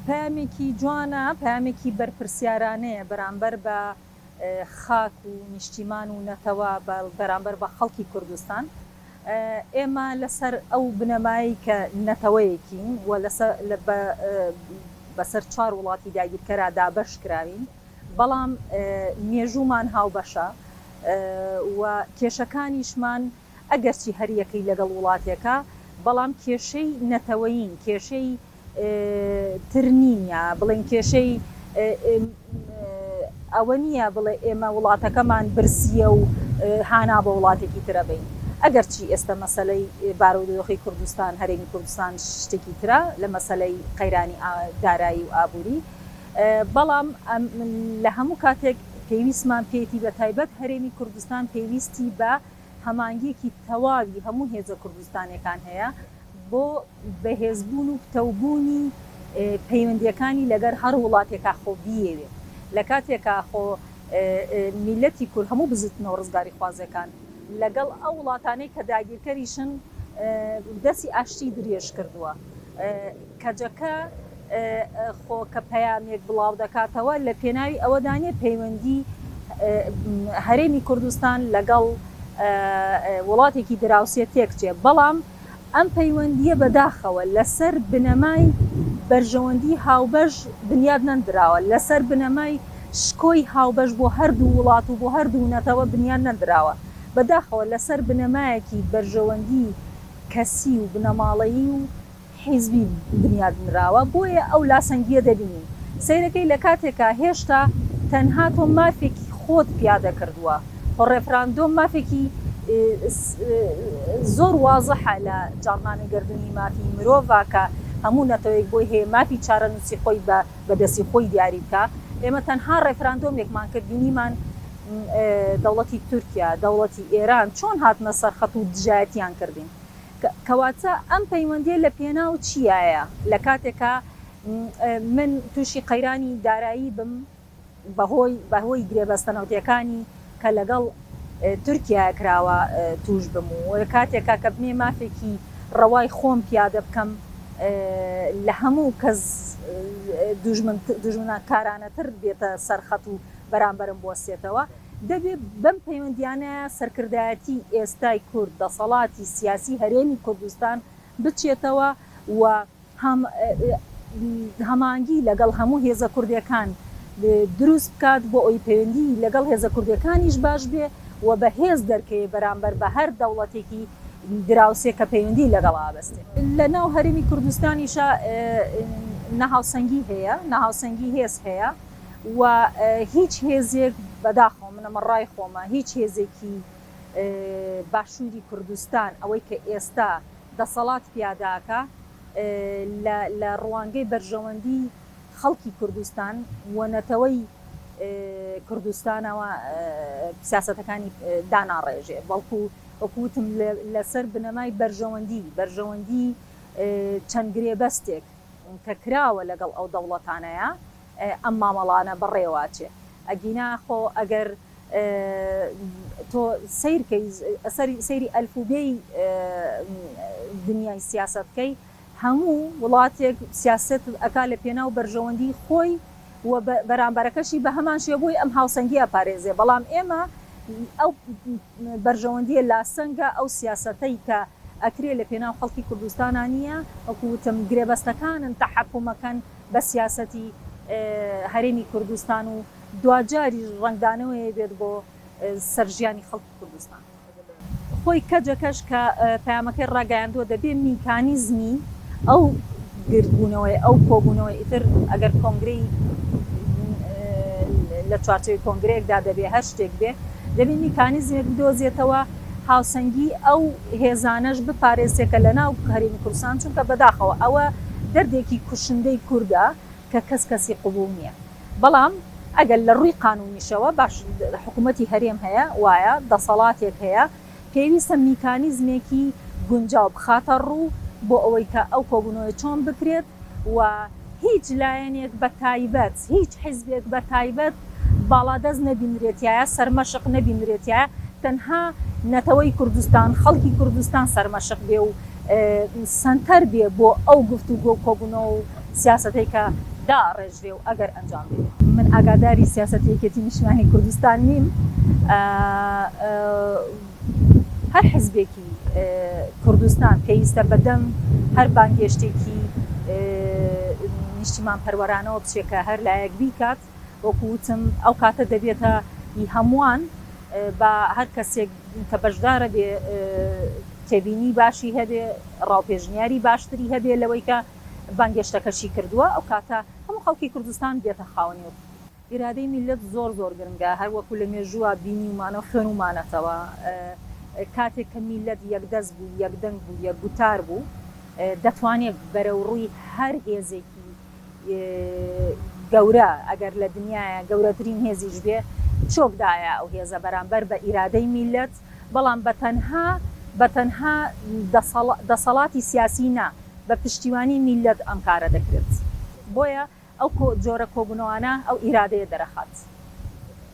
پامێکی جوانە، پامێکی بەرپرسیارانەیە بەرامبەر بە خاک و نیشتیمان و نەتەوە بەرامبەر بە خەڵکی کوردستان. ئێمە لەسەر ئەو بنەمایی کە نەتەوەیەکین و بەسەر 4 وڵاتی داگیرکەرا دابەش کراوین، بەڵام مێژوومان هاوبەشە و کێشەکانیشمان ئەگەرچی هەریەکەی لەگەڵ وڵاتێکە، بەڵام کێشەی نەتەوەیین، کێشەی ترنینە، بڵێن کێشەی ئەوە نییە بڵێ ئێمە وڵاتەکەمان برسیە و هانا بە وڵاتێکی ترە بین. ئەگەرچی ئێستا مەسەلەی بارودۆخی کوردستان، هەرێمی کوردستان شتێکی ترە لە مەسەلەی قەیرانی دارایی و ئابووری، بەڵام لە هەموو کاتێک پێویستمان پێێتی بە تایبەت هەرێمی کوردستان پێویستی بە هەمانگیەکی تەواوی هەموو هێزە کوردستانەکان هەیە بۆ بەهێزبوون و پتەوبوونی پەیوەندیەکانی لەگەر هەر وڵاتێکا خۆ بیەوێ. لە کاتێکا خۆ میلەتی کورد هەموو بزتنەوە ڕزگاری خوازەکان لەگەڵ ئەو وڵاتانەی کە داگیرکەریشن دەستی ئاشتی درێژ کردووە، کەجەکە خۆ کە پەیامێک بڵاو دەکاتەوە لە پێناوی ئەوەدانێ پەیوەندی هەرێمی کوردستان لەگەڵ وڵاتێکی دراوسێ تێکچێ، بەڵام ئەم پەیوەندیە بەداخەوە لەسەر بنەمای بەرژەوەندی هاوبەش بنیاد نەندراوە، لەسەر بنەمای شکۆی هاوبەش بۆ هەردوو وڵات و بۆ هەردوو نەتەوە بنیاد نەندراوە، بەداخەوە لەسەر بنەمایەکی بەرژەوەندی کەسی و بنەماڵەیی و حیزبی بنیاد نراوە. بۆیە ئەو لاسەنگیە دەبینین سەیرەکەی لە کاتێکا هێشتا تەنها تۆ مافێکی خۆت پیادە کردووە، خۆ ڕێفراندۆم مافێکی زۆر وازەحە لە جاڵمانەگەردنی مافی مرۆڤ کە هەموو نەتەوەیەک بۆی هەیە مافی چارەنووسی خۆی بەدەستی خۆی دیاری بکە. ئێمە تەنها ڕێفراندۆمێکمان کردبینیمان دەوڵەتی تورکیا، دەوڵەتی ئێران چۆن هاتنە سەرخەت و دژایەتیان کردین، کەواتە ئەم پەیوەندیە لە پێناو چیایە لە کاتێکە من تووشی قەیرانی دارایی بم بەهۆی گرێبەستەنەوتیەکانی کە لەگەڵ تورکیا کراوە توش بم و کاتێکا کە بنێ مافێکی ڕەوای خۆم پیادە بکەم لە هەموو کەس دوژمنە کارانەتر بێتە سەرخەت و بەرامبەرم بوەستێتەوە، دەبێت بەم پەیوەندیانەیە سەرکردایەتی ئێستای کورد دەسەڵاتی سیاسی هەرێمی کوردستان بچێتەوە و هەمانگی لەگەڵ هەموو هێزە کوردیەکان دروست بکات بۆ ئەوی پەیوەندی لەگەڵ هێزە کوردیەکانیش باش بێ و بە هێز دەرکەوێ بەرامبەر بە هەر دەوڵەتێکی دراوسێ کە پەیوەندی لەگەڵ ئابەستێ. لە ناو هەرێمی کوردستانیشە نەهاوسەنگی هەیە، نەهاوسەنگی هێز هەیە و هیچ هێزێک بەداخەوە منەمەڕای خۆمە هیچ هێزێکی باشووری کوردستان ئەوەی کە ئێستا دەسەڵات پیاداکە لە ڕوانگەی بەرژەوەندی خەڵکی کوردستان و نەتەوەی کوردستانەوە سیاسەتەکانی داناڕێژێ، بەڵکو وەکوتم لەسەر بنەمای بەرژەوەندی چەند گرێبەستێک کە کراوە لەگەڵ ئەو دەوڵەتانەیە ئەم مامەڵانە بەڕێواچێ. ئەگینا خۆ ئەگەر تۆ سەیری ئەلفوبێی دنیای سیاسەتکەی هەموو وڵاتێک سیاست ئەکا لە پێناو بەرژەوەندی خۆی و بەرامبەرەکەشی بە هەمان شێ بۆی ئەم هاوسەنگیە پارێزێ، بەڵام ئێمە ئەو بەرژەوەندیە لاسەنگە ئەو سیاسەتەی کە ئەکرێ لە پێناو خەڵکی کوردستانە نییە، وەکوتم گرێبەستەکانن تەحەکومەکەن بە سیاسەتی هەرێمی کوردستان و دوجاری ڕنگدانەوەی بێت بۆ سەرژیانی خەڵکی کوردستان. خۆی کەجەکەش کە پەیامەکەی ڕاگەیاندووە دەبێت میکانیزمی ئەو گردبوونەوەی ئەو کۆبوونەوەی ئیتر ئەگەر کۆنگرەی لە چوارچەوەی کۆنگرەیەکدا دەبێت هەر شتێک بێ دەبێت میکانیزمێک بدۆزێتەوە هاوسەنگی ئەو هێزانەش بپارێزێکە لە ناو هەرێمی کوردستان، چونکە بەداخەوە ئەوە دەردێکی کوشندەی کووردە کە کەسی قبوڵ نییە. بەڵام ئەگەر لە ڕووی قانونیشەوە باش حکوومەتی هەرێم هەیە وایە دەسەڵاتێک هەیە پێویستە میکانیزمێکی گونجاو بخاتە ڕوو بۆ ئەوەی کە ئەو کۆبوونەوەی چۆن بکرێت و هیچ لایەنێک بە تایبەت هیچ حیزبێک بە تایبەت باڵادەست نەبینرێتایە، سەرمەشق نەبینرێتایە، تەنها نەتەوەی کوردستان خەڵکی کوردستان سەرمەشق بێ و سنتەر بێ بۆ ئەو گفتوگۆ کۆبوونەوە و سیاسەتەی کە داڕێژرێ و ئەگەر ئەنجام بێت. من ئاگاداری سیاسەت یەکێتی نیشتیمانی کوردستان نیم. هەر حزبێکی کوردستان پێویستە بەدەم هەر بانگێشتێکی نیشتیمان پەروەرانەوە بچێکە هەر لایەک بیکات، وەکو وتم ئەو کاتە دەبێتە هەمووان بە هەر کەسێک کە بەشدارە بێ تێبینی باشی هەبێ، ڕاوپێژنیاری باشتری هەبێ لەوەی کە بانگێشتەکەشی کردووە، ئەو کاتە هەموو خەڵکی کوردستان بێتە خاوەنی. ئیرادەی میلەت زۆر گرنگە، هەر وەکو لە مێژووە بینیمانە و خوێنمانەتەوە. کاتێک کە میلەت یەکدەست بوو، یەکدەنگ بوو، یەکگوتار بوو، دەتوانێت بەرەوڕووی هەر هێزێکی گەورە ئەگەر لە دنیاە گەورەترین هێزیش بێ چۆکدایە ئەو هێزە بەرامبەر بە ئیرادەی میلەت، بەڵام بەتەنها دەسەڵاتی سیاسی نا، بە پشتیوانی میلەت ئەم کارە دەکرێت. بۆیە ئەو جۆرە کۆبوونەوانە ئەو ئیرادەیە دەرەخات.